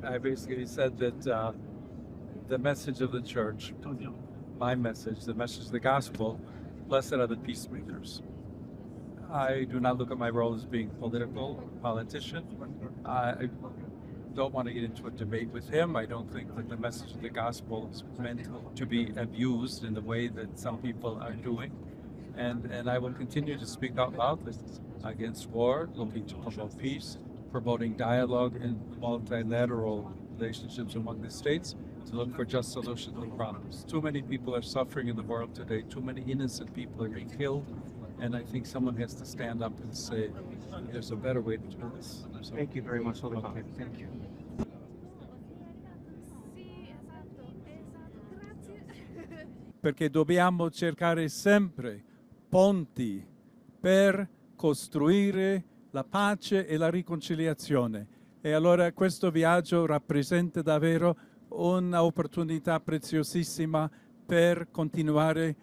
I basically said that the message of the church, my message, the message of the gospel, blessed are the peacemakers. I do not look at my role as being politician. I don't want to get into a debate with him. I don't think that the message of the gospel is meant to be abused in the way that some people are doing. And I will continue to speak out loudly against war, looking to promote peace, promoting dialogue and multilateral relationships among the states, to look for just solutions to problems. Too many people are suffering in the world today. Too many innocent people are being killed. And I think someone has to stand up and say, there's a better way to do this. So, Thank you very much for the comment. Thank you. Perché dobbiamo cercare sempre ponti per costruire la pace e la riconciliazione. E allora questo viaggio rappresenta davvero un'opportunità preziosissima per continuare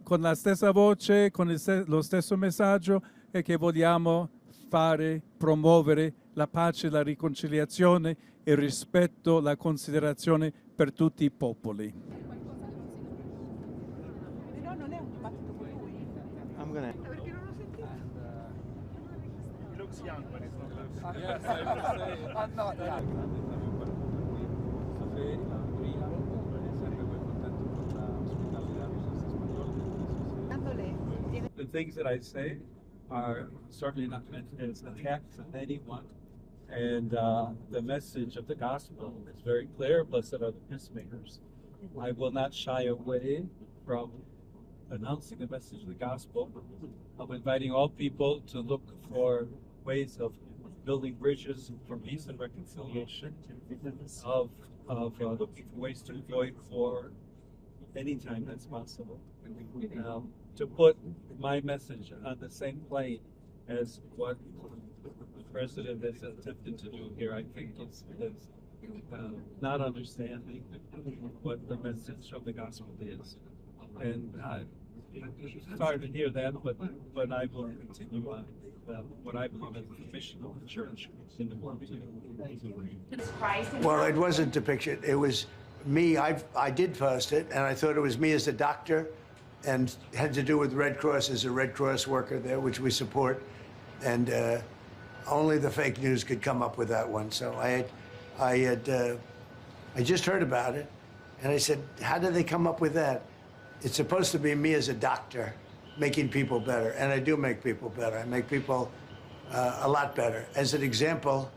con la stessa voce, con lo stesso messaggio, e che vogliamo fare, promuovere la pace, la riconciliazione, il rispetto, la considerazione per tutti i popoli. Però non è un dibattito con lui. I'm gonna. Perché non lo sentito? He looks young, but he's not looking. Yes, I would say. I'm not young. The things that I say are certainly not meant as attacks on anyone. And the message of the gospel is very clear. Blessed are the peacemakers. I will not shy away from announcing the message of the gospel, of inviting all people to look for ways of building bridges for peace and reconciliation, of looking for ways to avoid war anytime that's possible. To put my message on the same plane as what the president has attempted to do here, I think is not understanding what the message of the gospel is. And sorry to hear that, but I will continue on what I believe is the mission of the church in the world. Well, it wasn't a picture. It was me. I did post it, and I thought it was me as a doctor, and had to do with Red Cross as a Red Cross worker there, which we support. And only the fake news could come up with that one. So I just heard about it, and I said, how did they come up with that? It's supposed to be me as a doctor making people better, and I do make people better. I make people a lot better. As an example,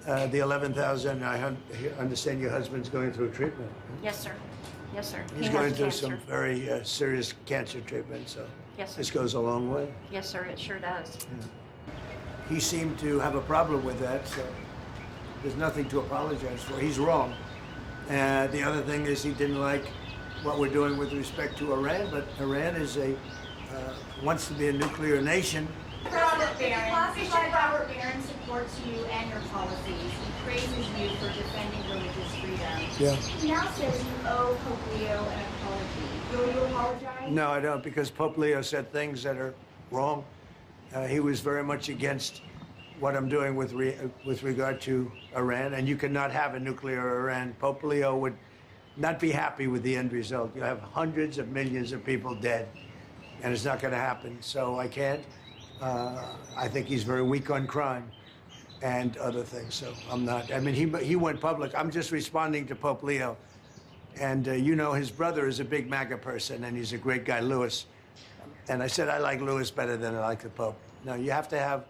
the 11,000, I understand your husband's going through treatment. Yes, sir. Yes, sir. He's going through some very serious cancer treatment, so Yes, sir. this goes a long way. Yes, sir, it sure does. He seemed to have a problem with that, so there's nothing to apologize for. He's wrong. The other thing is he didn't like what we're doing with respect to Iran, but Iran is wants to be a nuclear nation. Robert Barron supports you and your policies. He praises you for defending religious freedom. Yeah. He now says you owe Pope Leo an apology. Will you apologize? No, I don't, because Pope Leo said things that are wrong. He was very much against what I'm doing with regard to Iran, and you cannot have a nuclear Iran. Pope Leo would not be happy with the end result. You have hundreds of millions of people dead, and it's not going to happen. So I can't. I think he's very weak on crime and other things. So I'm not. I mean, he went public. I'm just responding to Pope Leo, and you know, his brother is a big MAGA person, and he's a great guy, Louis. And I said I like Louis better than I like the Pope. No, you have to have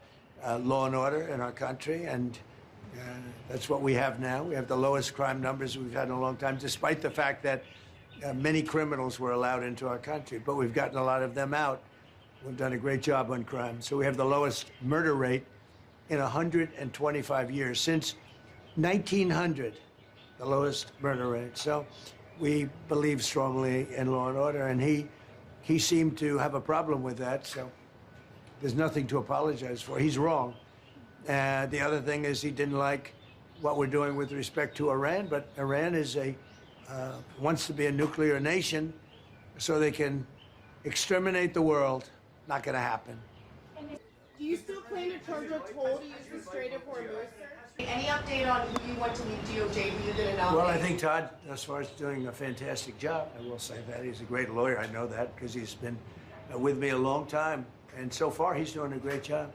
law and order in our country, and that's what we have now. We have the lowest crime numbers we've had in a long time, despite the fact that many criminals were allowed into our country. But we've gotten a lot of them out. We've done a great job on crime. So we have the lowest murder rate in 125 years. Since 1900, the lowest murder rate. So we believe strongly in law and order, and he seemed to have a problem with that. So there's nothing to apologize for. He's wrong. The other thing is he didn't like what we're doing with respect to Iran, but Iran is wants to be a nuclear nation so they can exterminate the world. Not going to happen. Do you still plan to charge a toll to use the Strait of Hormuz, sir? Any update on who you want to leave DOJ, who you're going to nominate? Well, I think Todd, as far as doing a fantastic job, I will say that. He's a great lawyer. I know that because he's been with me a long time. And so far, he's doing a great job.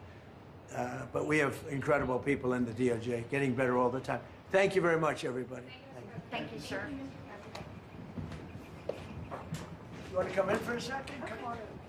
But we have incredible people in the DOJ, getting better all the time. Thank you very much, everybody. Thank you, sir. You want to come in for a second? Come on in.